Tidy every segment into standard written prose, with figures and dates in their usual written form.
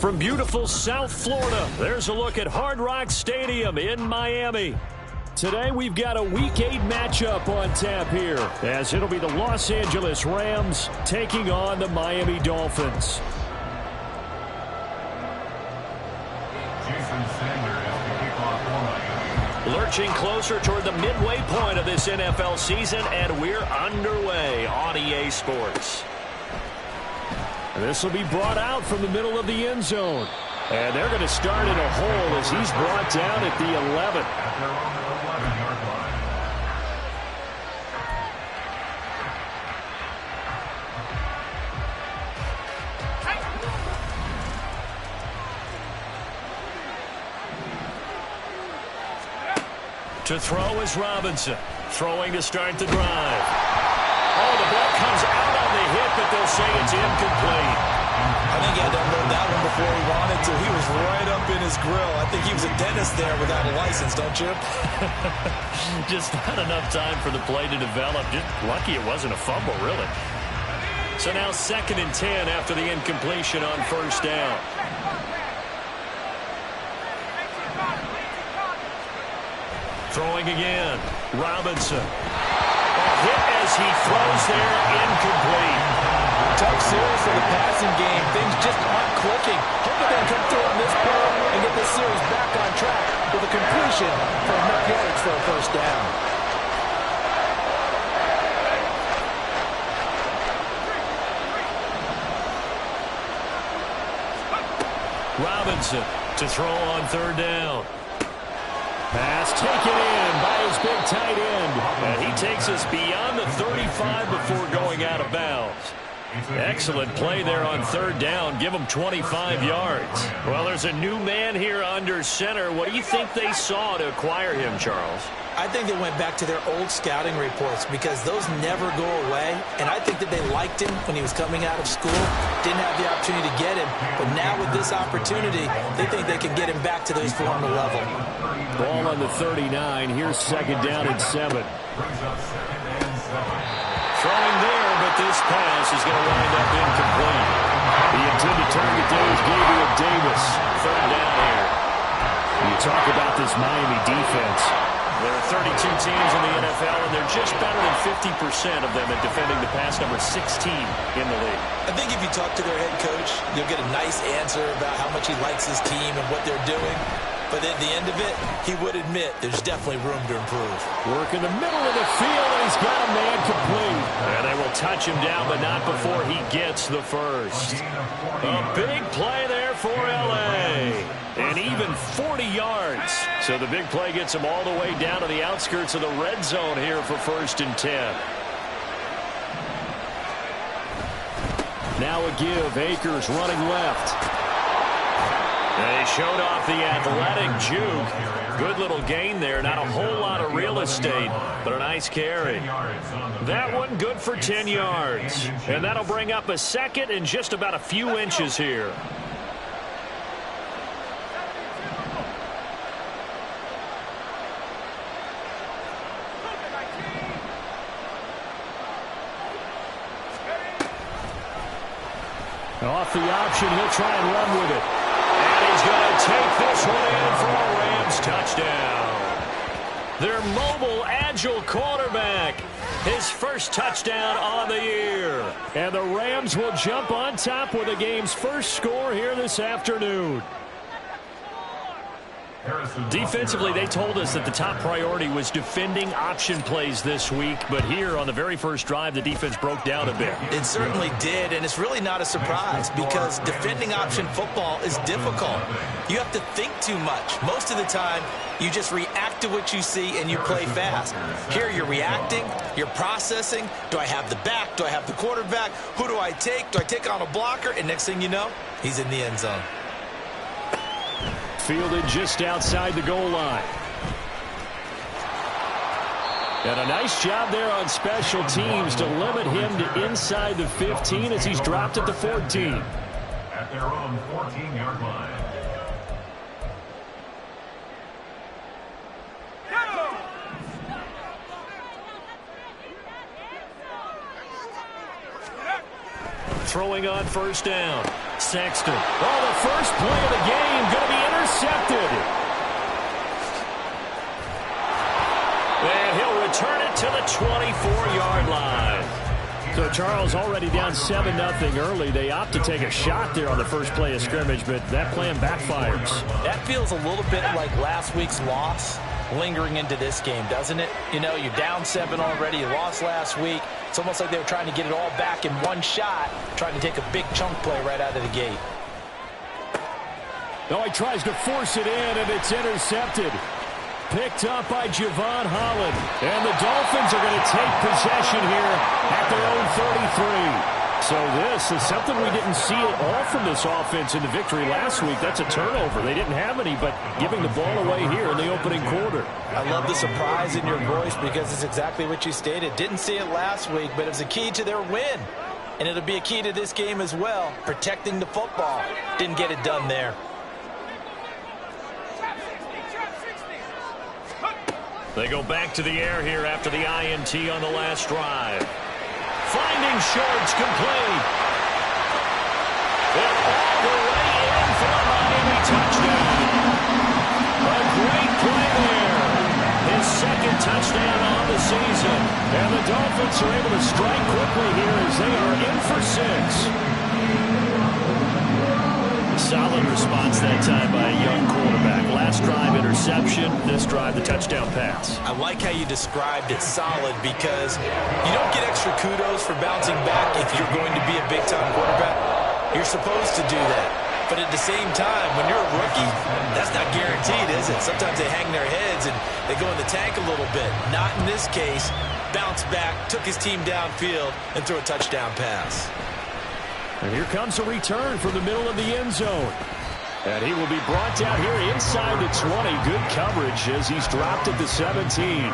From beautiful South Florida, there's a look at Hard Rock Stadium in Miami. Today, we've got a Week 8 matchup on tap here, as it'll be the Los Angeles Rams taking on the Miami Dolphins. Lurching closer toward the midway point of this NFL season, and we're underway on EA Sports. This will be brought out from the middle of the end zone. And they're going to start in a hole as he's brought down at the 11. To throw is Robinson. Throwing to start the drive. Oh, the ball comes out on the hit, but they'll say it's incomplete. I think he had to unload that one before he wanted to. He was right up in his grill. I think he was a dentist there without a license, don't you? Just not enough time for the play to develop. Just lucky it wasn't a fumble, really. So now 2nd and 10 after the incompletion on first down. Throwing again. Robinson. A hit as he throws there, incomplete. Tough series for the passing game. Things just aren't clicking. Hoping they can come through on this play and get this series back on track with a completion for enough yards for a first down. Robinson to throw on 3rd down. Pass taken in by his big tight end. And he takes us beyond the 35 before going out of bounds. Excellent play there on 3rd down. Give him 25 yards. Well, there's a new man here under center. What do you think they saw to acquire him, Charles? I think they went back to their old scouting reports because those never go away. And I think that they liked him when he was coming out of school. Didn't have the opportunity to get him. But now with this opportunity, they think they can get him back to his former level. Ball on the 39. Here's 2nd down and 7. Throwing there, but this pass is going to wind up incomplete. The intended target there is Gabriel Davis. 3rd down here. You talk about this Miami defense. There are 32 teams in the NFL, and they're just better than 50% of them at defending the pass, number 16 in the league. I think if you talk to their head coach, you'll get a nice answer about how much he likes his team and what they're doing. But at the end of it, he would admit there's definitely room to improve. Work in the middle of the field, and he's got a man complete. And they will touch him down, but not before he gets the first. A big play there for L.A. And even 40 yards. So the big play gets him all the way down to the outskirts of the red zone here for 1st and 10. Now a give. Akers running left. They showed off the athletic juke. Good little gain there. Not a whole lot of real estate, but a nice carry. That one good for 10 yards. And that'll bring up a 2nd and just about a few inches here. Off the option, he'll try and run with it. And he's going to take this one in for a Rams touchdown. Their mobile, agile quarterback. His first touchdown on the year. And the Rams will jump on top with the game's first score here this afternoon. Defensively, they told us that the top priority was defending option plays this week. But here on the very first drive, the defense broke down a bit. It certainly did, and it's really not a surprise because defending option football is difficult. You have to think too much. Most of the time, you just react to what you see and you play fast. Here you're reacting, you're processing. Do I have the back? Do I have the quarterback? Who do I take? Do I take on a blocker? And next thing you know, he's in the end zone. Fielded just outside the goal line. And a nice job there on special teams to limit him to inside the 15 as he's dropped at the 14. At their own 14-yard line. Throwing on first down. Sexton. Oh, the first play of the game going to be intercepted. And he'll return it to the 24-yard line. So Charles already down 7-0 early. They opt to take a shot there on the first play of scrimmage, but that plan backfires. That feels a little bit like last week's loss lingering into this game, doesn't it? You know, you're down 7 already. You lost last week. It's almost like they were trying to get it all back in one shot, trying to take a big chunk play right out of the gate. Oh, he tries to force it in, and it's intercepted. Picked up by Javon Holland. And the Dolphins are going to take possession here at their own 33. So this is something we didn't see at all from this offense in the victory last week. That's a turnover. They didn't have any, but giving the ball away here in the opening quarter. I love the surprise in your voice because it's exactly what you stated. Didn't see it last week, but it was a key to their win. And it'll be a key to this game as well, protecting the football. Didn't get it done there. They go back to the air here after the INT on the last drive. Finding Shorts complete. And all the way in for a Miami touchdown. A great play there. His second touchdown on the season. And the Dolphins are able to strike quickly here as they are in for 6. Solid response that time by a young quarterback. Last drive, interception. This drive, the touchdown pass. I like how you described it solid because you don't get extra kudos for bouncing back if you're going to be a big-time quarterback. You're supposed to do that. But at the same time, when you're a rookie, that's not guaranteed, is it? Sometimes they hang their heads and they go in the tank a little bit. Not in this case. Bounced back, took his team downfield, and threw a touchdown pass. And here comes a return from the middle of the end zone. And he will be brought down here inside the 20. Good coverage as he's dropped at the 17.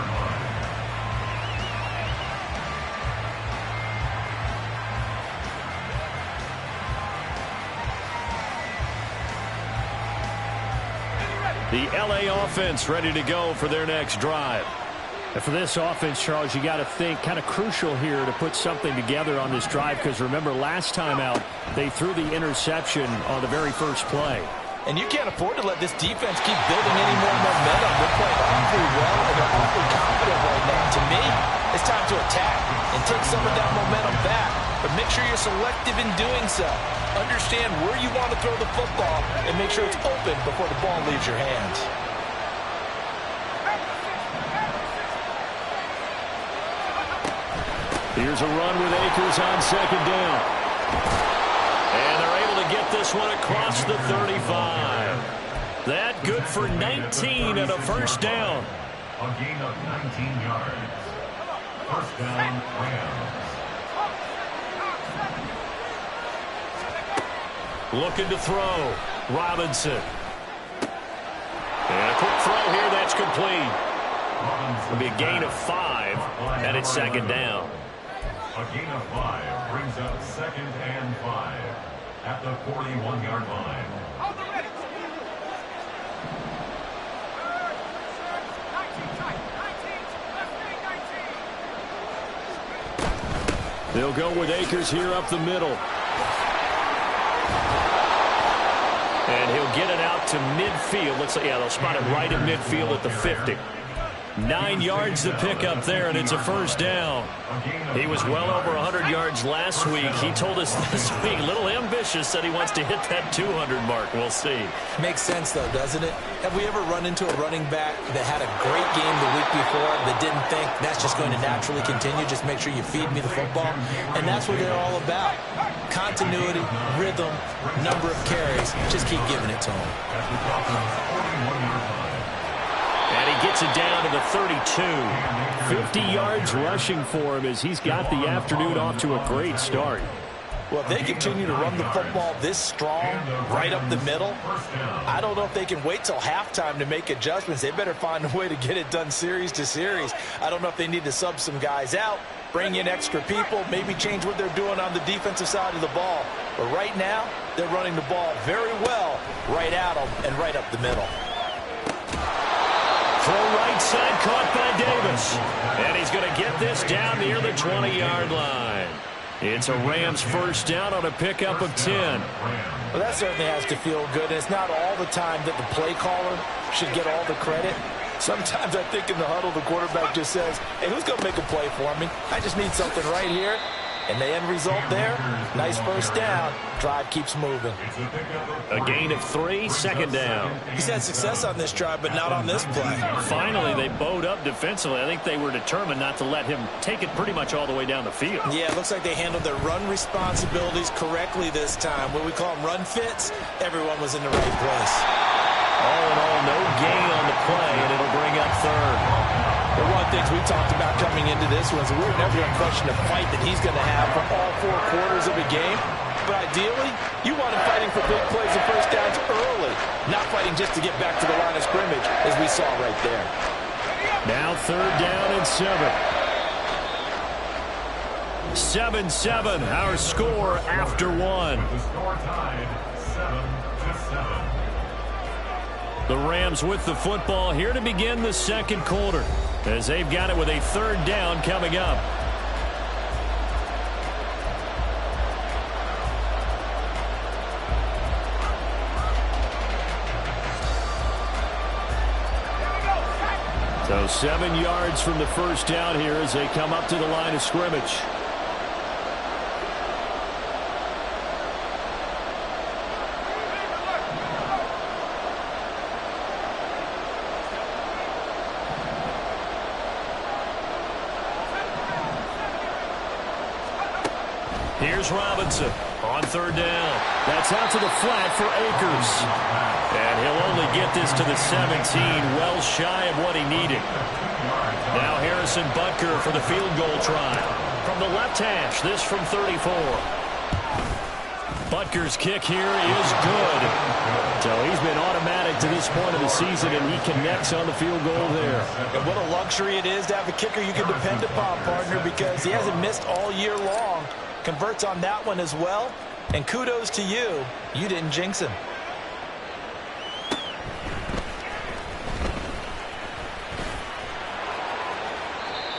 The LA offense ready to go for their next drive. And for this offense, Charles, you got to think kind of crucial here to put something together on this drive because remember last time out they threw the interception on the very first play. And you can't afford to let this defense keep building any more momentum. They're playing awfully well and they're awfully confident right now. To me, it's time to attack and take some of that momentum back. But make sure you're selective in doing so. Understand where you want to throw the football and make sure it's open before the ball leaves your hands. Here's a run with Akers on second down. And they're able to get this one across the 35. That good for 19 and a first down. A gain of 19 yards. First down, Rams. Looking to throw. Robinson. And a quick throw here. That's complete. It'll be a gain of 5, and it's second down. A gain of 5 brings up second and 5 at the 41-yard line. They'll go with Akers here up the middle. And he'll get it out to midfield. Looks like, yeah, they'll spot it right at midfield at the 50. 9 yards to pick up there, and it's a first down. He was well over 100 yards last week. He told us this week, a little ambitious, said he wants to hit that 200 mark. We'll see. Makes sense, though, doesn't it? Have we ever run into a running back that had a great game the week before that didn't think that's just going to naturally continue? Just make sure you feed me the football. And that's what they're all about. Continuity, rhythm, number of carries. Just keep giving it to them. And he gets it down to the 32. 50 yards rushing for him as he's got the afternoon off to a great start. Well, if they continue to run the football this strong, right up the middle, I don't know if they can wait till halftime to make adjustments. They better find a way to get it done series to series. I don't know if they need to sub some guys out, bring in extra people, maybe change what they're doing on the defensive side of the ball. But right now, they're running the ball very well right at them and right up the middle. Throw right side caught by Davis. And he's going to get this down near the 20-yard line. It's a Rams first down on a pickup of 10. Well, that certainly has to feel good. And it's not all the time that the play caller should get all the credit. Sometimes I think in the huddle, the quarterback just says, hey, who's going to make a play for me? I just need something right here. And the end result there, nice first down. Drive keeps moving. A gain of 3, second down. He's had success on this drive, but not on this play. Finally, they bowed up defensively. I think they were determined not to let him take it pretty much all the way down the field. Yeah, it looks like they handled their run responsibilities correctly this time. What we call them run fits, everyone was in the right place. All in all, no gain on the play, and it'll bring up third. The one things we talked about coming into this was we were never going to question the fight that he's going to have for all 4 quarters of a game. But ideally, you want him fighting for big plays and first downs early, not fighting just to get back to the line of scrimmage, as we saw right there. Now third down and 7. 7-7, our score after 1. The score tied 7-7. The Rams with the football here to begin the second quarter, as they've got it with a third down coming up. So 7 yards from the first down here as they come up to the line of scrimmage. Here's Robinson on third down. That's out to the flat for Akers. And he'll only get this to the 17, well shy of what he needed. Now Harrison Butker for the field goal try. From the left hash, this from 34. Butker's kick here is good. So he's been automatic to this point of the season, and he connects on the field goal there. And what a luxury it is to have a kicker you can depend upon, partner, because he hasn't missed all year long. Converts on that one as well. And kudos to you. You didn't jinx him.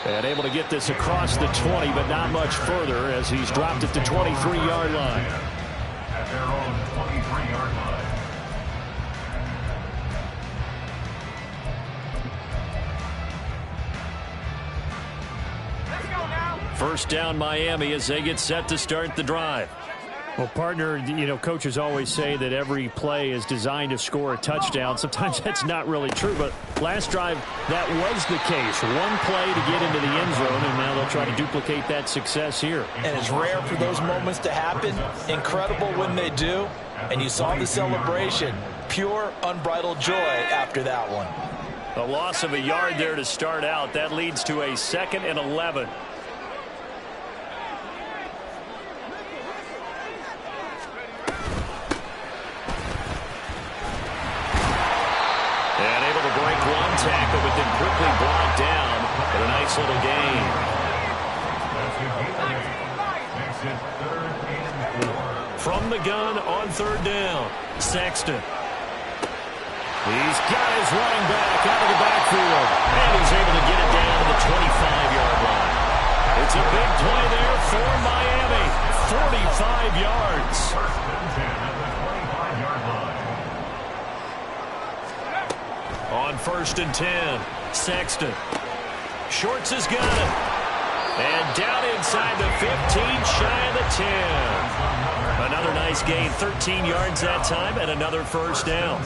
And able to get this across the 20, but not much further as he's dropped it to 23-yard line. At their own 23-yard line. First down Miami as they get set to start the drive. Well, partner, you know, coaches always say that every play is designed to score a touchdown. Sometimes that's not really true, but last drive, that was the case. One play to get into the end zone, and now they'll try to duplicate that success here. And it's rare for those moments to happen. Incredible when they do. And you saw the celebration. Pure, unbridled joy after that one. A loss of a yard there to start out. That leads to a 2nd and 11. And able to break one tackle, but then quickly brought down with a nice little gain. From the gun on third down, Sexton. He's got his running back out of the backfield, and he's able to get it down to the 25-yard line. It's a big play there for Miami, 45 yards. On 1st and 10, Sexton. Shorts has got it. And down inside the 15, shy of the 10. Another nice gain, 13 yards that time, and another first down.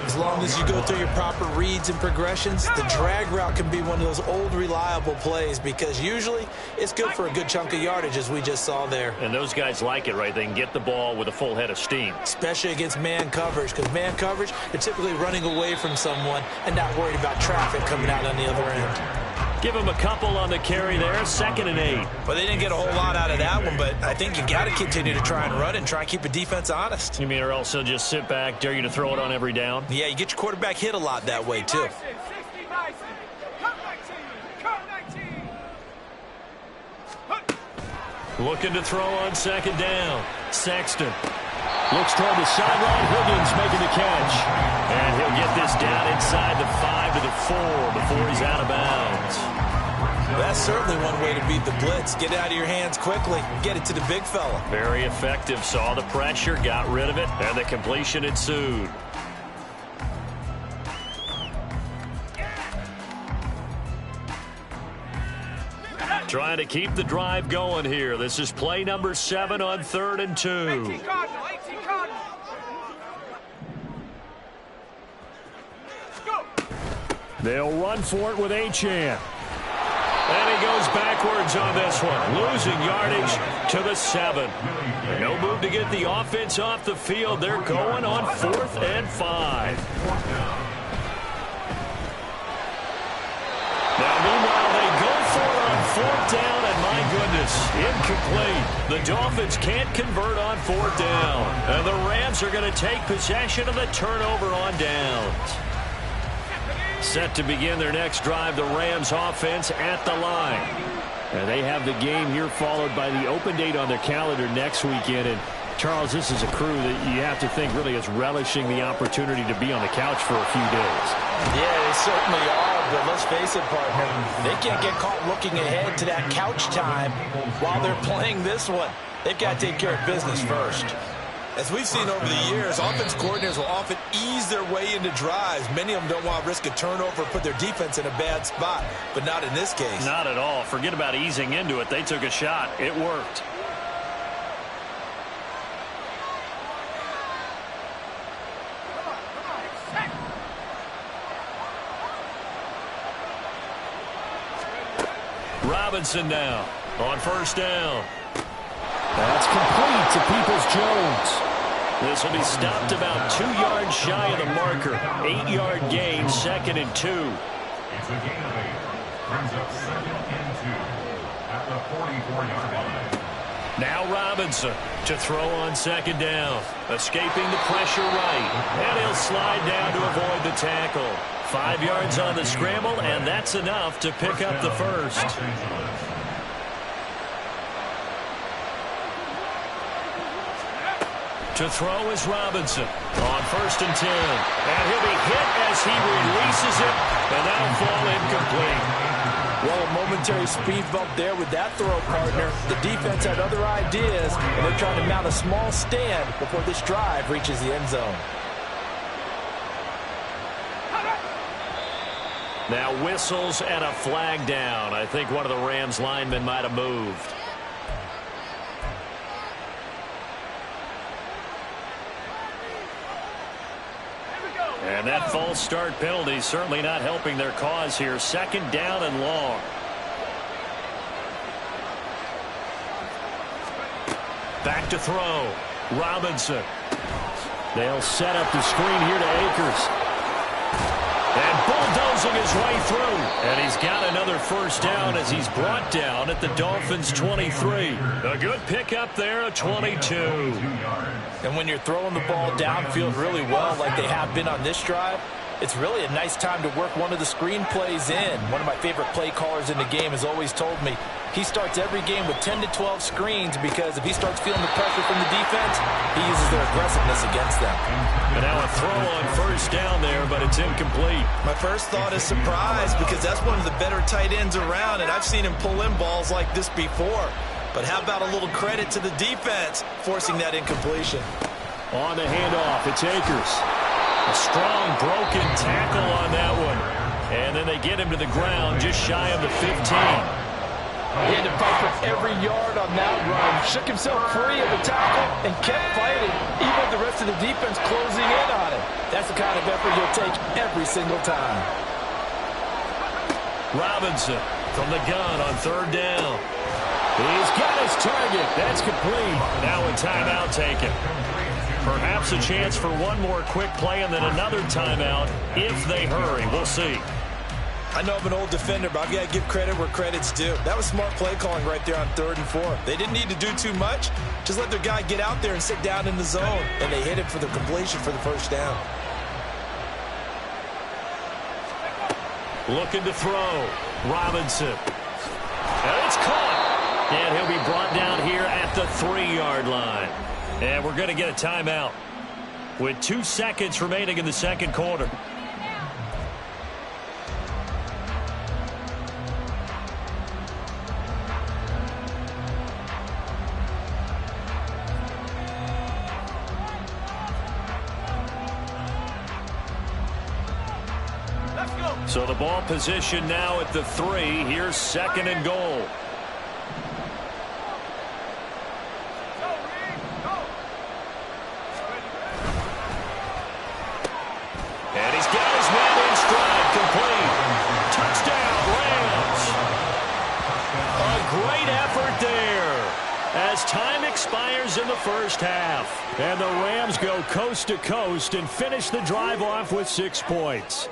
As long as you go through your proper reads and progressions, the drag route can be one of those old reliable plays because usually it's good for a good chunk of yardage, as we just saw there. And those guys like it, right? They can get the ball with a full head of steam. Especially against man coverage, because man coverage, they're typically running away from someone and not worried about traffic coming out on the other end. Give him a couple on the carry there, 2nd and 8. Well, they didn't get a whole lot out of that one, but I think you got to continue to try and run and try and keep the defense honest. You mean, or else they'll just sit back, dare you to throw it on every down? Yeah, you get your quarterback hit a lot that way, too. Looking to throw on 2nd down. Sexton. Looks toward the sideline. Higgins making the catch. And he'll get this down inside the 5 to the 4 before he's out of bounds. That's certainly one way to beat the blitz. Get it out of your hands quickly and get it to the big fella. Very effective. Saw the pressure, got rid of it, and the completion ensued. Trying to keep the drive going here. This is play number 7 on 3rd and 2. 18 Cardinal, 18 Cardinal. Go. They'll run for it with NXGen. And he goes backwards on this one, losing yardage to the 7. No move to get the offense off the field. They're going on 4th and 5. Now, meanwhile, they go for it on 4th down, and my goodness, incomplete. The Dolphins can't convert on 4th down. And the Rams are going to take possession of the turnover on downs. Set to begin their next drive, the Rams offense at the line. And they have the game here followed by the open date on their calendar next weekend. And Charles, this is a crew that you have to think really is relishing the opportunity to be on the couch for a few days. Yeah, they certainly are, but let's face it, partner. They can't get caught looking ahead to that couch time while they're playing this one. They've got to take care of business first. As we've seen over the years, offense coordinators will often ease their way into drives. Many of them don't want to risk a turnover or put their defense in a bad spot, but not in this case. Not at all. Forget about easing into it. They took a shot. It worked. Robinson now on 1st down. That's complete to Peoples-Jones. This will be stopped about 2 yards shy of the marker. 8-yard gain, 2nd and 2. It's a gain of 8. Brings up 2nd and 2 at the 44-yard line. Now Robinson to throw on 2nd down. Escaping the pressure right. And he'll slide down to avoid the tackle. 5 yards on the scramble, and that's enough to pick up the first. To throw is Robinson on 1st and 10. And he'll be hit as he releases it, and that'll fall incomplete. Well, a momentary speed bump there with that throw, partner. The defense had other ideas, and they're trying to mount a small stand before this drive reaches the end zone. Now whistles and a flag down. I think one of the Rams linemen might have moved. And that false start penalty certainly not helping their cause here. 2nd down and long. Back to throw. Robinson. They'll set up the screen here to Akers. And bulldozing his way through. And he's got another 1st down as he's brought down at the Dolphins' 23. A good pickup there, a 22. And when you're throwing the ball downfield really well like they have been on this drive, it's really a nice time to work one of the screen plays in. One of my favorite play callers in the game has always told me he starts every game with 10 to 12 screens because if he starts feeling the pressure from the defense, he uses their aggressiveness against them. And now a throw on 1st down there, but it's incomplete. My first thought is surprise because that's one of the better tight ends around, and I've seen him pull in balls like this before. But how about a little credit to the defense forcing that incompletion? On the handoff, it's Akers. A strong broken tackle on that one. And then they get him to the ground just shy of the 15. He had to fight for every yard on that run. Shook himself free of the tackle and kept fighting, even with the rest of the defense closing in on him. That's the kind of effort he'll take every single time. Robinson from the gun on 3rd down. He's got his target. That's complete. Now a timeout taken. Perhaps a chance for one more quick play and then another timeout if they hurry. We'll see. I know I'm an old defender, but I've got to give credit where credit's due. That was smart play calling right there on 3rd and 4. They didn't need to do too much. Just let their guy get out there and sit down in the zone. And they hit it for the completion for the 1st down. Looking to throw. Robinson. And it's caught. And he'll be brought down here at the 3-yard line. And we're going to get a timeout with 2 seconds remaining in the 2nd quarter. So the ball position now at the 3. Here's 2nd and goal. And he's got his man in stride, complete. Touchdown, Rams. A great effort there as time expires in the first half. And the Rams go coast to coast and finish the drive off with 6 points.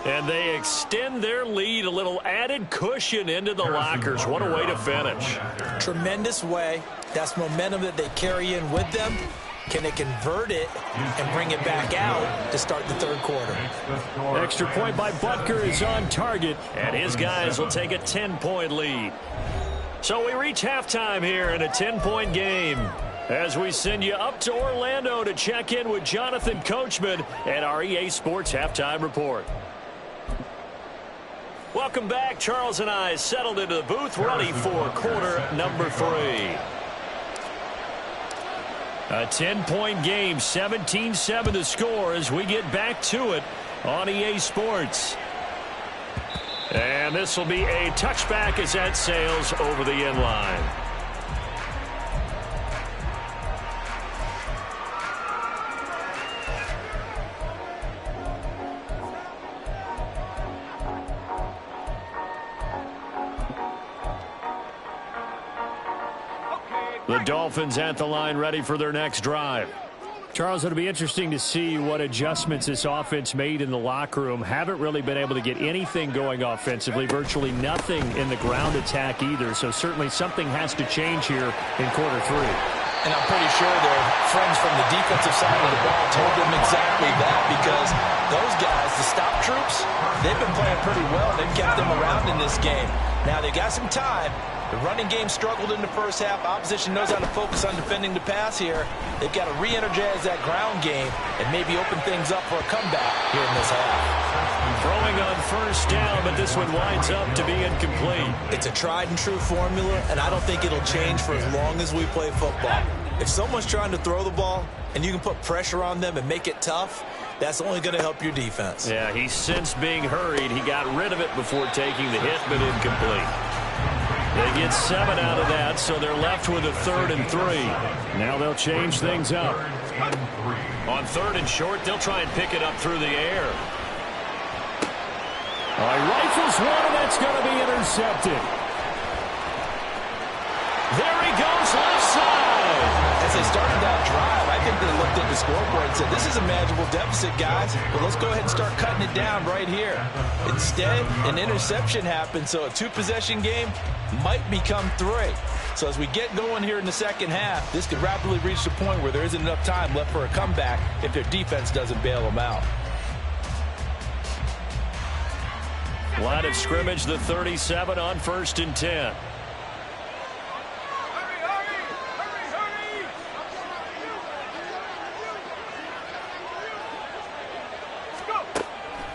And they extend their lead, a little added cushion into the lockers. What a way to finish. Tremendous way. That's momentum that they carry in with them. Can they convert it and bring it back out to start the 3rd quarter? Extra point by Butker is on target, and his guys will take a 10-point lead. So we reach halftime here in a 10-point game as we send you up to Orlando to check in with Jonathan Coachman at our EA Sports Halftime Report. Welcome back. Charles and I settled into the booth, ready for quarter number 3. A 10-point game, 17-7 the score as we get back to it on EA Sports. And this will be a touchback as that sails over the end line. The Dolphins at the line, ready for their next drive. Charles, it'll be interesting to see what adjustments this offense made in the locker room. Haven't really been able to get anything going offensively, virtually nothing in the ground attack either. So certainly something has to change here in quarter 3. And I'm pretty sure their friends from the defensive side of the ball told them exactly that, because those guys, the stop troops, they've been playing pretty well. They've kept them around in this game. Now they got some time. The running game struggled in the first half. Opposition knows how to focus on defending the pass here. They've got to re-energize that ground game and maybe open things up for a comeback here in this half. Throwing on first down, but this one winds up to be incomplete. It's a tried and true formula, and I don't think it'll change for as long as we play football. If someone's trying to throw the ball and you can put pressure on them and make it tough, that's only going to help your defense. Yeah, he sensed being hurried. He got rid of it before taking the hit, but incomplete. They get 7 out of that, so they're left with a 3rd and 3. Now they'll change things up. On 3rd and short, they'll try and pick it up through the air. Rifles one, and that's going to be intercepted. There he goes, left side. As they started that drive, I think they looked at the scoreboard and said, this is a manageable deficit, guys, but let's go ahead and start cutting it down right here. Instead, an interception happened, so a 2-possession game might become 3. So as we get going here in the second half, this could rapidly reach the point where there isn't enough time left for a comeback if their defense doesn't bail them out. Line of scrimmage, the 37 on 1st and 10.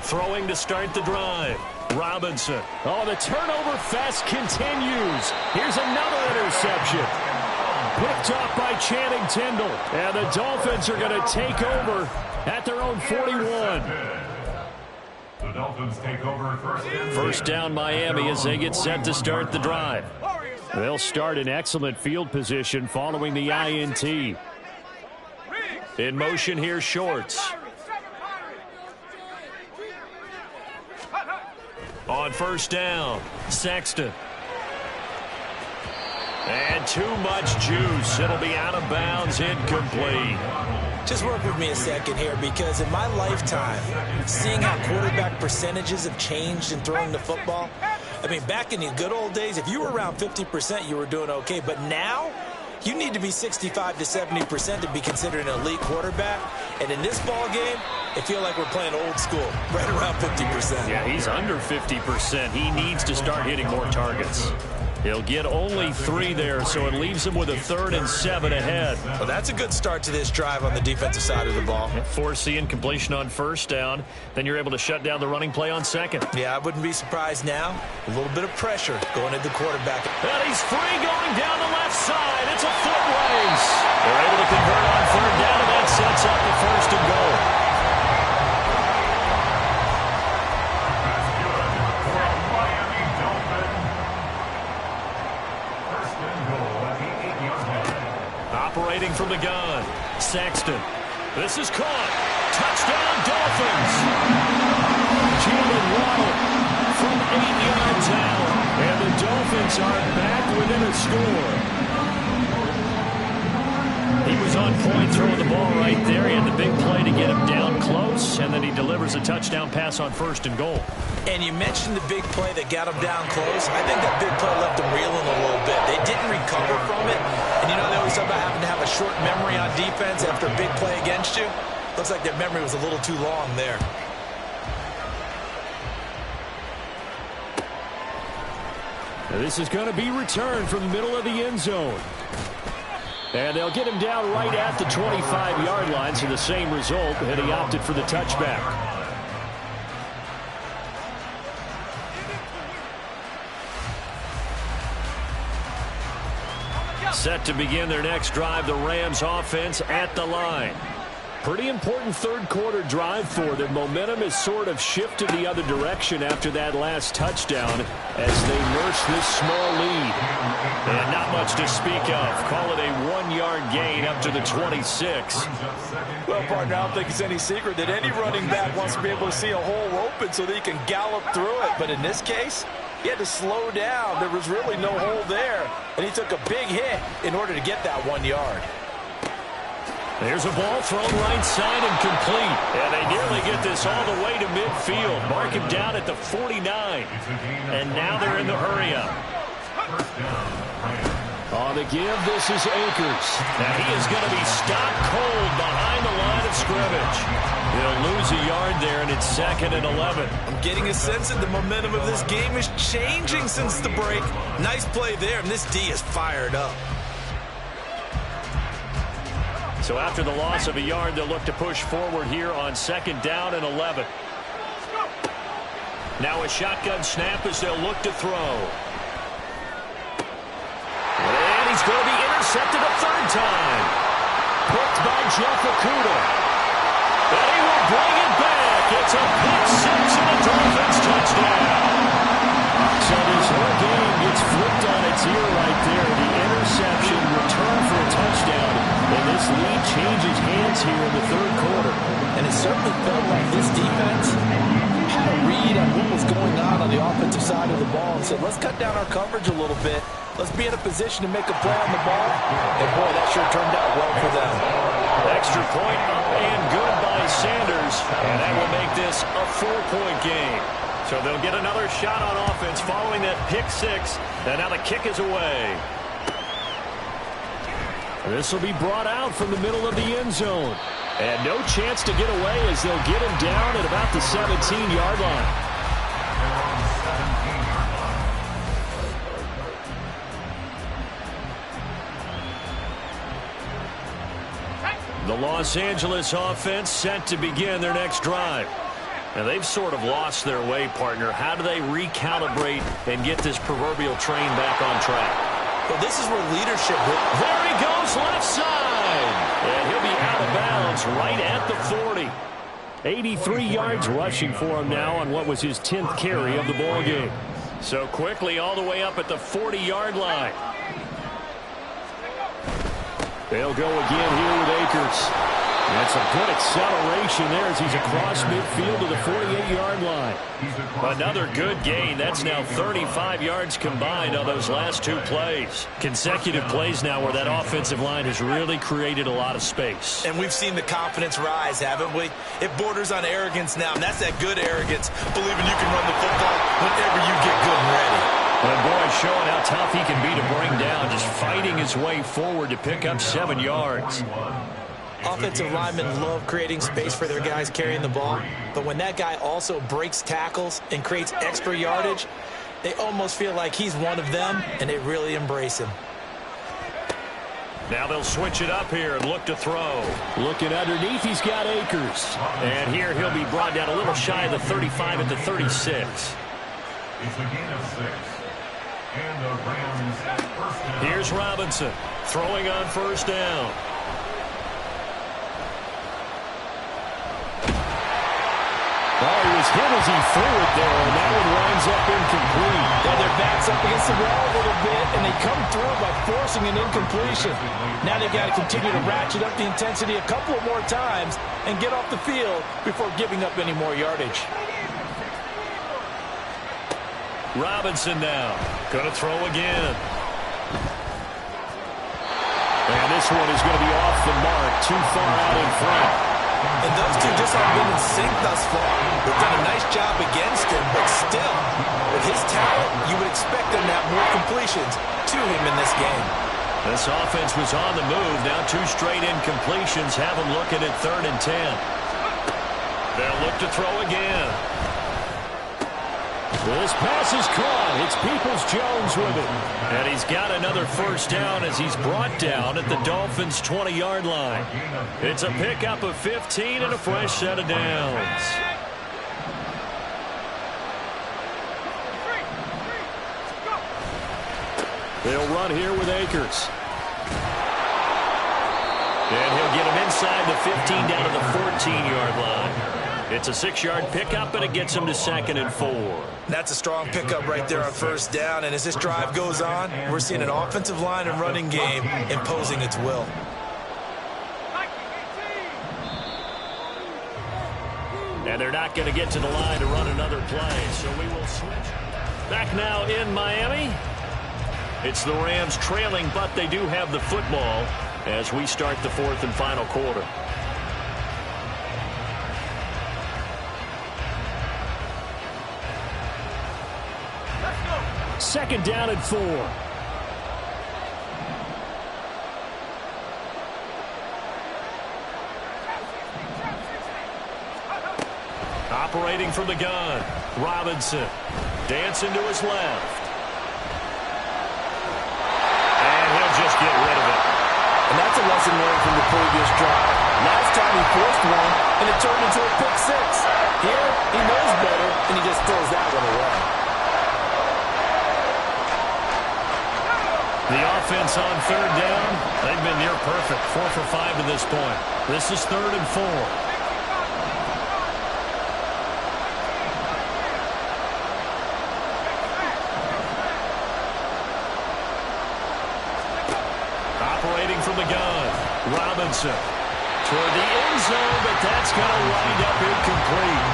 Throwing to start the drive. Robinson. Oh, the turnover fest continues. Here's another interception. Picked off by Channing Tindall. And the Dolphins are going to take over at their own 41. The Dolphins take over First down Miami as they get set to start the drive. They'll start in excellent field position following the INT. In motion here, Shorts. On first down, Sexton. And too much juice. It'll be out of bounds, incomplete. Just work with me a second here, because in my lifetime, seeing how quarterback percentages have changed in throwing the football, I mean, back in the good old days, if you were around 50%, you were doing okay. But now, you need to be 65 to 70% to be considered an elite quarterback. And in this ball game, I feel like we're playing old school, right around 50%. Yeah, he's under 50%. He needs to start hitting more targets. He'll get only 3 there, so it leaves him with a 3rd and 7 ahead. Well, that's a good start to this drive on the defensive side of the ball. Force the incompletion on first down. Then you're able to shut down the running play on second. Yeah, I wouldn't be surprised now. A little bit of pressure going at the quarterback. And he's free going down the left side. It's a foot race. They're able to convert on 3rd down, and that sets up the 1st and goal. operating from the gun. Sexton. This is caught. Touchdown, Dolphins. Jalen Waddle from 8 yards out. And the Dolphins are back within a score. He was on point throwing the ball right there. He had the big play to get him down close, and then he delivers a touchdown pass on 1st and goal. And you mentioned the big play that got him down close. I think that big play left him reeling a little bit. They didn't recover from it. And you know, they always talk about having to have a short memory on defense after a big play against you. Looks like their memory was a little too long there. Now this is going to be returned from the middle of the end zone. And they'll get him down right at the 25-yard line, so the same result, and he opted for the touchback. Set to begin their next drive, the Rams offense at the line. Pretty important third-quarter drive for them. Momentum has sort of shifted the other direction after that last touchdown as they nurse this small lead. And not much to speak of. Call it a 1-yard gain up to the 26. Well, partner, I don't think it's any secret that any running back wants to be able to see a hole open so that he can gallop through it. But in this case, he had to slow down. There was really no hole there. And he took a big hit in order to get that 1 yard. There's a ball thrown right side and complete. And they nearly get this all the way to midfield. Mark him down at the 49. And now they're in the hurry-up. On the give, this is Akers. Now he is going to be stopped cold behind the line of scrimmage. He'll lose a yard there, and it's 2nd and 11. I'm getting a sense that the momentum of this game is changing since the break. Nice play there, and this D is fired up. So after the loss of a yard, they'll look to push forward here on 2nd down and 11. Now a shotgun snap as they'll look to throw. And he's going to be intercepted a 3rd time. Picked by Jeff Okudah. And he will bring it back. It's a pick 6 and a Dolphins touchdown. So this whole game gets flipped on its ear right there. The interception, return for a touchdown. And this lead changes hands here in the 3rd quarter. And it certainly felt like this defense had a read on what was going on the offensive side of the ball and said, let's cut down our coverage a little bit. Let's be in a position to make a play on the ball. And, boy, that sure turned out well for them. Extra point up and good by Sanders. And that will make this a 4-point game. So they'll get another shot on offense following that pick 6. And now the kick is away. This will be brought out from the middle of the end zone. And no chance to get away as they'll get him down at about the 17-yard line. The Los Angeles offense set to begin their next drive. Now, they've sort of lost their way, partner. How do they recalibrate and get this proverbial train back on track? Well, this is where leadership... There he goes, left side. And he'll be out of bounds right at the 40. 83 yards rushing for him now on what was his 10th carry of the ball game. So quickly all the way up at the 40-yard line. They'll go again here with Akers. That's a good acceleration there as he's across midfield to the 48-yard line. Another good gain. That's now 35 yards combined on those last 2 plays. Consecutive plays now where that offensive line has really created a lot of space. And we've seen the confidence rise, haven't we? It borders on arrogance now, and that's that good arrogance, believing you can run the football whenever you get good and ready. And boy, showing how tough he can be to bring down, just fighting his way forward to pick up 7 yards. Offensive linemen love creating space for their guys carrying the ball, but when that guy also breaks tackles and creates extra yardage, they almost feel like he's one of them, and they really embrace him. Now they'll switch it up here and look to throw. Looking underneath, he's got Akers. And here he'll be brought down a little shy of the 35 at the 36. It's a gain of 6. And the Rams at 1st down. Here's Robinson throwing on 1st down. Oh, he was hit as he threw it there, and that one winds up incomplete. Yeah, their back's up against the wall a little bit, and they come through by forcing an incompletion. Now they've got to continue to ratchet up the intensity a couple of more times and get off the field before giving up any more yardage. Robinson now. Going to throw again. And this one is going to be off the mark, too far out in front. And those two just haven't been in sync thus far. They've done a nice job against him, but still, with his talent, you would expect them to have more completions to him in this game. This offense was on the move. Now 2 straight incompletions have them looking at 3rd and 10. They'll look to throw again. This pass is caught. It's Peoples-Jones with it. And he's got another first down as he's brought down at the Dolphins' 20-yard line. It's a pickup of 15 and a fresh set of downs. They'll run here with Akers. And he'll get him inside the 15 down to the 14-yard line. It's a 6-yard pickup, and it gets him to 2nd and 4. That's a strong pickup right there on first down. And as this drive goes on, we're seeing an offensive line and running game imposing its will. And they're not going to get to the line to run another play, so we will switch. Back now in Miami. It's the Rams trailing, but they do have the football as we start the 4th and final quarter. Second down and 4. Operating from the gun, Robinson. Dancing to his left. And he'll just get rid of it. And that's a lesson learned from the previous drive. Last time he forced one, and it turned into a pick 6. Here, he knows better, and he just throws that one away. The offense on 3rd down, they've been near perfect. 4 for 5 to this point. This is 3rd and 4. Operating from the gun, Robinson. Toward the end zone, but that's going to wind up incomplete.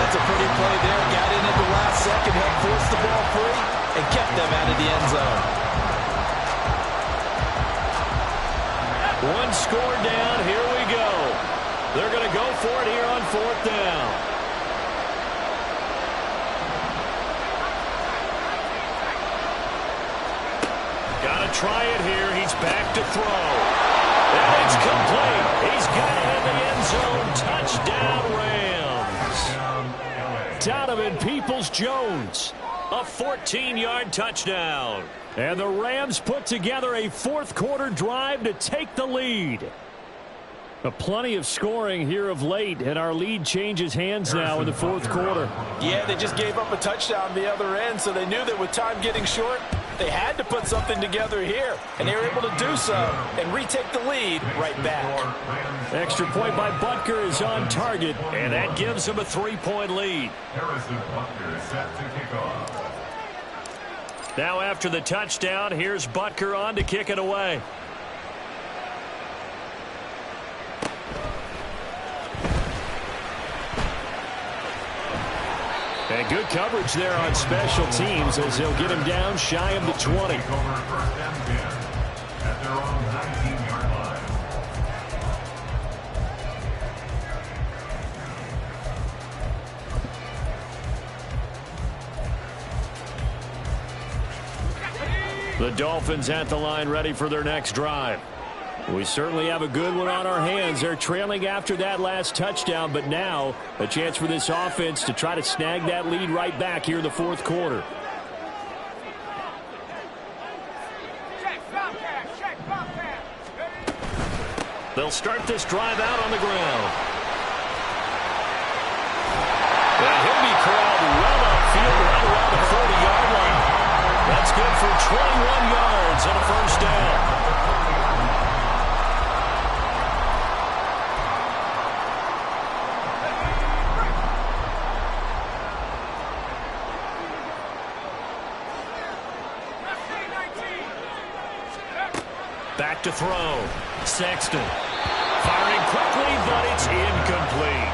That's a pretty play there. Got in at the last second, helped force the ball free, and kept them out of the end zone. One score down, here we go. They're going to go for it here on 4th down. Got to try it here. He's back to throw. And it's complete. He's got it in the end zone. Touchdown, Rams. Donovan Peoples-Jones, a 14-yard touchdown. And the Rams put together a 4th quarter drive to take the lead. Plenty of scoring here of late, and our lead changes hands now in the 4th quarter. Yeah, they just gave up a touchdown the other end, so they knew that with time getting short, they had to put something together here, and they were able to do so and retake the lead right back. Extra point by Butker is on target, and that gives them a 3-point lead. Harrison Butker set to kick off. Now after the touchdown, here's Butker on to kick it away. And good coverage there on special teams as they'll get him down shy of the 20. Over 1st and 10 at their own 19-yard line. The Dolphins at the line ready for their next drive. We certainly have a good one on our hands. They're trailing after that last touchdown, but now a chance for this offense to try to snag that lead right back here in the 4th quarter. They'll start this drive out on the ground. And he'll be corralled well upfield right around the 40-yard line. That's good for 21 yards and a first down. to throw. Sexton. Firing quickly, but it's incomplete.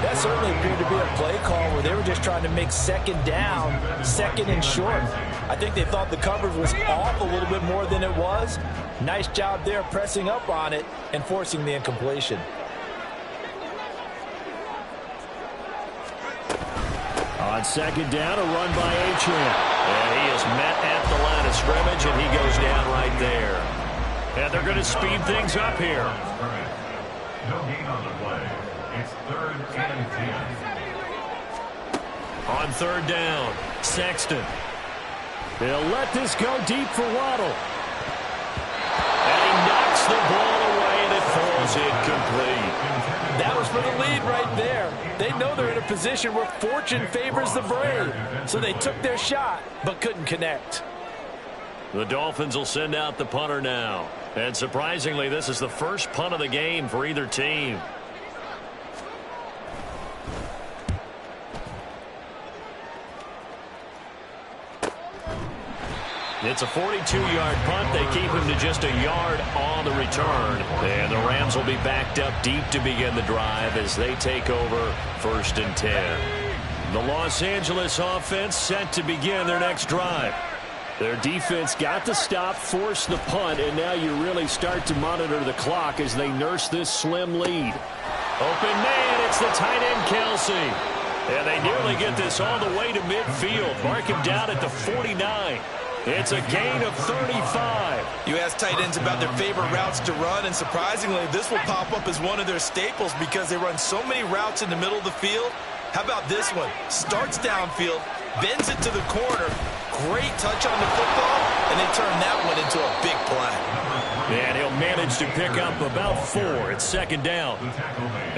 That certainly appeared to be a play call where they were just trying to make second down, second and short. I think they thought the coverage was off a little bit more than it was. Nice job there pressing up on it and forcing the incompletion. On second down, a run by NXGen. And he is met at the line of scrimmage, and he goes down right there. And they're going to speed things up here. No gain on the play. It's 3rd and 10. On third down, Sexton. They'll let this go deep for Waddle. And he knocks the ball away, and it falls incomplete. That was for the lead right there. They know they're in a position where fortune favors the brave. So they took their shot, but couldn't connect. The Dolphins will send out the punter now. And surprisingly, this is the first punt of the game for either team. It's a 42-yard punt. They keep him to just a yard on the return. And the Rams will be backed up deep to begin the drive as they take over 1st and 10. The Los Angeles offense set to begin their next drive. Their defense got the stop, forced the punt, and now you really start to monitor the clock as they nurse this slim lead. Open man, it's the tight end Kelsey. And they nearly get this all the way to midfield. Mark him down at the 49. It's a gain of 35. You ask tight ends about their favorite routes to run, and surprisingly, this will pop up as one of their staples because they run so many routes in the middle of the field. How about this one? Starts downfield, bends it to the corner, great touch on the football, and they turn that one into a big play. And he'll manage to pick up about 4 at second down.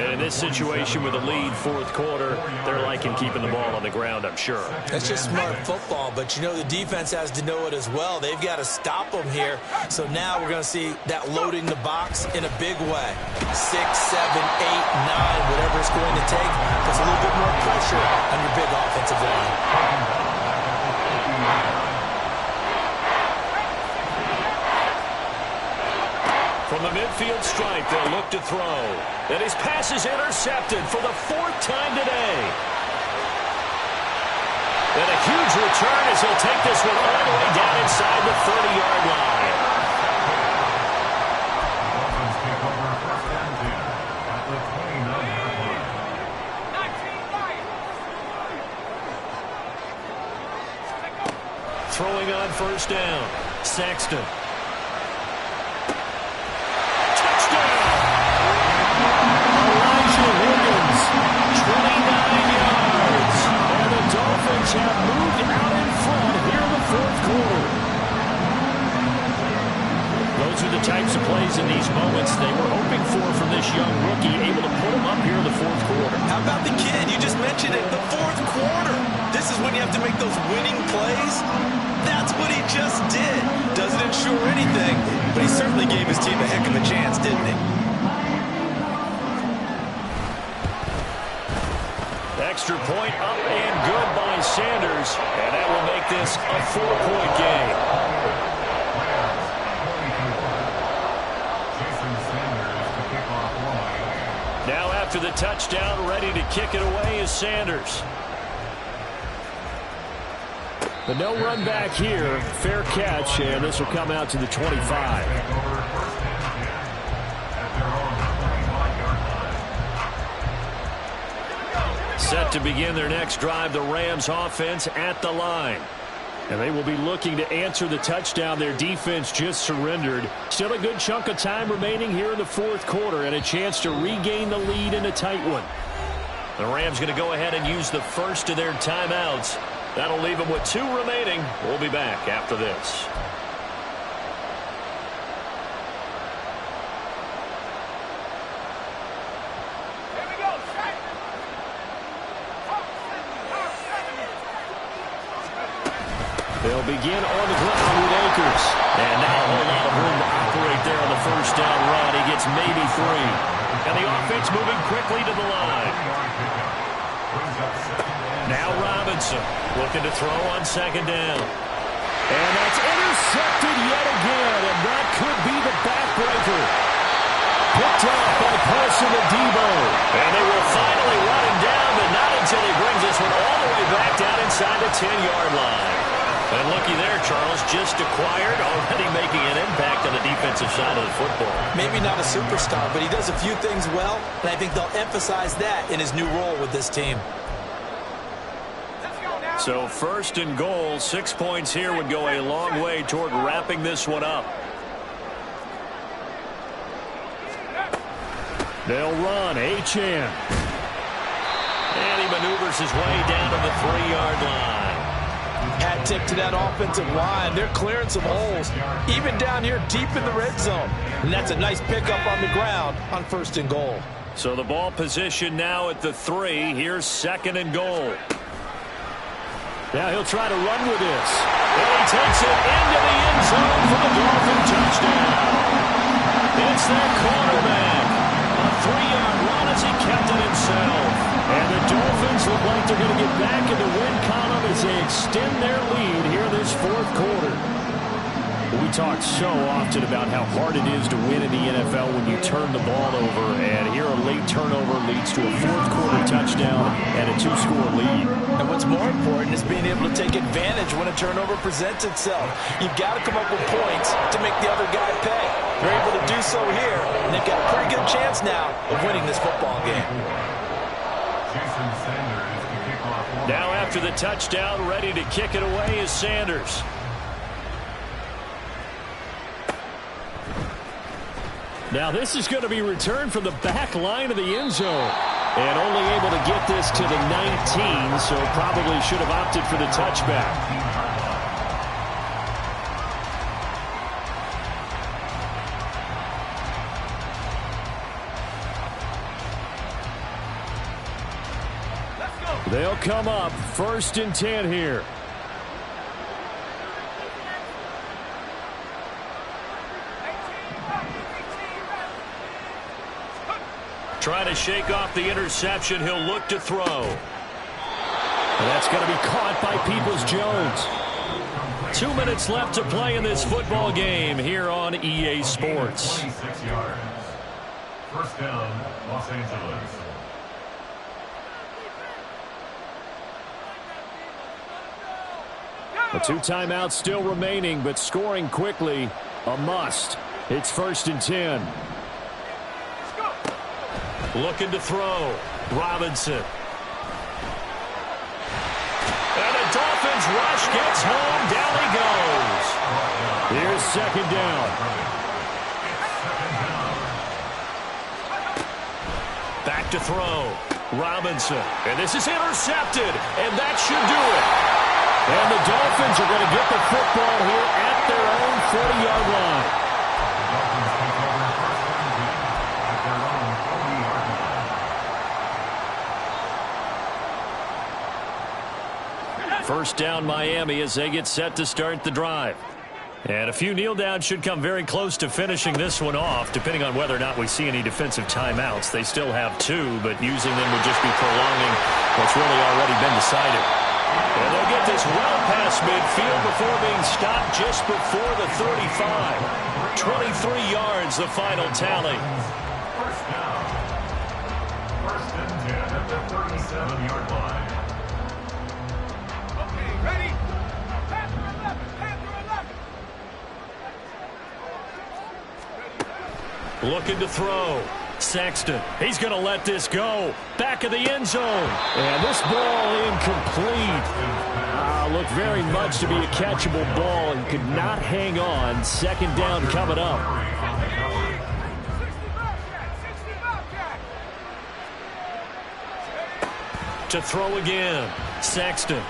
And in this situation with a lead 4th quarter, they're liking keeping the ball on the ground, I'm sure. That's just smart football, but you know the defense has to know it as well. They've got to stop them here. So now we're going to see that loading the box in a big way. 6, 7, 8, 9, whatever it's going to take, puts a little bit more pressure on your big offensive line. From the midfield stripe, they'll look to throw. And his pass is intercepted for the 4th time today. And a huge return as he'll take this one all the way down inside the 30-yard line. Dolphins take over 1st and 10 at the 29-yard line. Throwing on 1st down, Sexton. Dolphins have moved out in front here in the 4th quarter. Those are the types of plays in these moments they were hoping for from this young rookie, able to put him up here in the 4th quarter. How about the kid? You just mentioned it, the 4th quarter. This is when you have to make those winning plays. That's what he just did. Doesn't ensure anything, but he certainly gave his team a heck of a chance, didn't he? Extra point up and good by Sanders, and that will make this a 4-point game. Now after the touchdown, ready to kick it away is Sanders. The no run back here, fair catch, and this will come out to the 25. Set to begin their next drive, the Rams offense at the line. And they will be looking to answer the touchdown their defense just surrendered. Still a good chunk of time remaining here in the 4th quarter and a chance to regain the lead in a tight one. The Rams going to go ahead and use the first of their timeouts. That'll leave them with 2 remaining. We'll be back after this. They'll begin on the ground with Akers. And not a whole lot of room to operate there on the 1st down run. He gets maybe 3. And the offense moving quickly to the line. Now Robinson looking to throw on 2nd down. And that's intercepted. Intercepted yet again, and that could be the backbreaker. Picked off by Paulson and Debo. And they will finally run him down, but not until he brings this one all the way back down inside the 10-yard line. And looky there, Charles, just acquired, already making an impact on the defensive side of the football. Maybe not a superstar, but he does a few things well, and I think they'll emphasize that in his new role with this team. So 1st and goal, 6 points here would go a long way toward wrapping this one up. They'll run, NXGen. And he maneuvers his way down to the 3-yard line. Hat tip to that offensive line. They're clearing some holes, even down here deep in the red zone. And that's a nice pickup on the ground on 1st and goal. So the ball position now at the 3. Here's 2nd and goal. Now he'll try to run with this. And he takes it into the end zone for the Dolphin touchdown. It's their quarterback. A 3-yard run as he kept it himself. And the Dolphins look like they're going to get back in the win column as they extend their lead here this 4th quarter. We talk so often about how hard it is to win in the NFL when you turn the ball over, and here a late turnover leads to a 4th quarter touchdown and a 2-score lead. And what's more important is being able to take advantage when a turnover presents itself. You've got to come up with points to make the other guy pay. They're able to do so here, and they've got a pretty good chance now of winning this football game. Now after the touchdown, ready to kick it away is Sanders. Now this is going to be returned from the back line of the end zone. And only able to get this to the 19, so probably should have opted for the touchback. They'll come up 1st and 10 here. Trying to shake off the interception. He'll look to throw. And that's going to be caught by Peoples-Jones. 2 minutes left to play in this football game here on EA Sports. 26 yards. 1st down, Los Angeles. The 2 timeouts still remaining, but scoring quickly, a must. It's 1st and 10. Looking to throw. Robinson. And the Dolphins rush gets home. Down he goes. Here's 2nd down. Back to throw. Robinson. And this is intercepted. And that should do it. And the Dolphins are going to get the football here at their own 40-yard line. First down Miami as they get set to start the drive. And a few kneel downs should come very close to finishing this one off, depending on whether or not we see any defensive timeouts. They still have 2, but using them would just be prolonging what's really already been decided. And they'll get this well past midfield before being stopped just before the 35. 23 yards, the final tally. 1st down. 1st and 10 at the 37-yard line. Okay, ready? Panther 11, Panther 11. Looking to throw. Sexton. He's going to let this go. Back of the end zone. And this ball incomplete. Looked very much to be a catchable ball and could not hang on. 2nd down coming up. 60 to throw again. Sexton.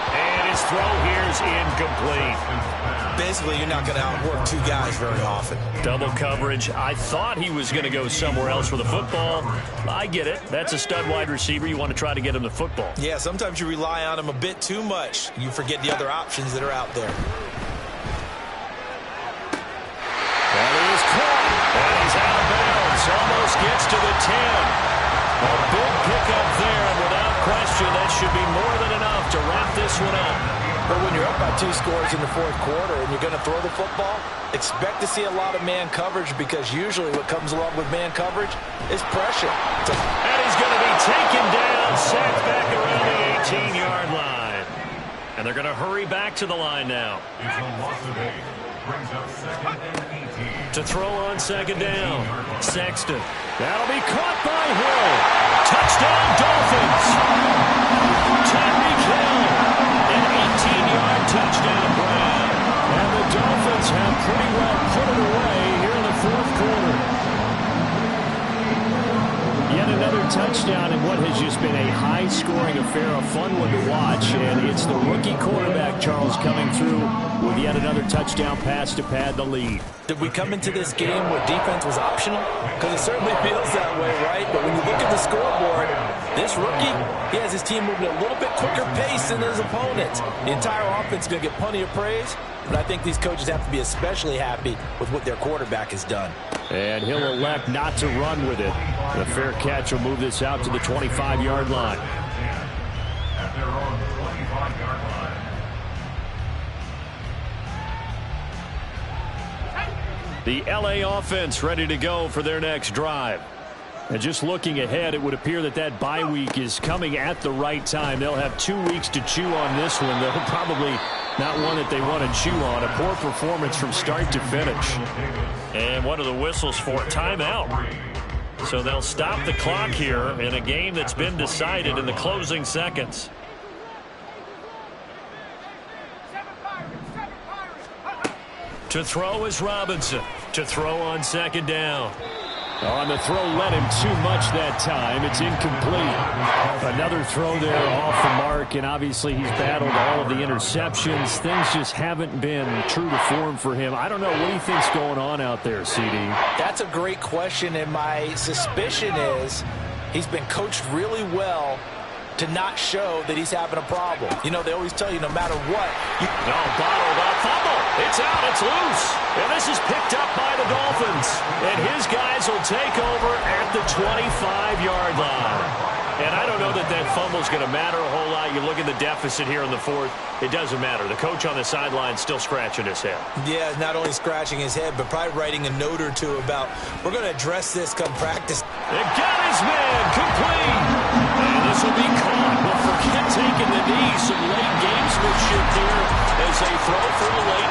And his throw here is incomplete. Basically, you're not going to outwork 2 guys very often. Double coverage. I thought he was going to go somewhere else with the football. I get it. That's a stud wide receiver. You want to try to get him the football. Yeah, sometimes you rely on him a bit too much. You forget the other options that are out there. And he is caught. And he's out of bounds. Almost gets to the 10. A big pickup there, and without question, that should be more than enough to wrap this one up. But when you're up by 2 scores in the fourth quarter and you're going to throw the football, expect to see a lot of man coverage, because usually what comes along with man coverage is pressure. And he's going to be taken down, sacked back around the 18-yard line. And they're going to hurry back to the line now. It's a loss of 8. Brings up second and 18. To throw on second down. Sexton. That'll be caught by Hill. Touchdown, Dolphins. Tyreek Hill. An 18-yard touchdown grab. And the Dolphins have pretty well put it away here in the fourth quarter. Yet another touchdown in what has just been a high-scoring affair, a fun one to watch. And it's the rookie quarterback, Charles, coming through with yet another touchdown pass to pad the lead. Did we come into this game where defense was optional? Because it certainly feels that way, right? But when you look at the scoreboard, this rookie, he has his team moving at a little bit quicker pace than his opponents. The entire offense is going to get plenty of praise, but I think these coaches have to be especially happy with what their quarterback has done. And he'll elect not to run with it. The fair catch will move this out to the 25-yard line. At their own 25-yard line. The LA offense ready to go for their next drive. And just looking ahead, it would appear that that bye week is coming at the right time. They'll have 2 weeks to chew on this one. They'll probably not one that they want to chew on. A poor performance from start to finish. And what are the whistles for? Timeout. So they'll stop the clock here in a game that's been decided in the closing seconds. To throw is Robinson. To throw on second down. On the throw, led him too much that time. It's incomplete. Another throw there off the mark, and obviously he's battled all of the interceptions. Things just haven't been true to form for him. I don't know. What do you think's going on out there, CD? That's a great question, and my suspicion is he's been coached really well to not show that he's having a problem. You know, they always tell you no matter what. Bottled up, fumble. It's out, it's loose. And this is picked up by the Dolphins. And his guys will take over at the 25-yard line. And I don't know that that fumble is going to matter a whole lot. You look at the deficit here in the fourth, it doesn't matter. The coach on the sideline still scratching his head. Yeah, not only scratching his head, but probably writing a note or two about, we're going to address this come practice. They got his man complete. And this will be caught. But forget taking the knee. Some late gamesmanship here as they throw for a late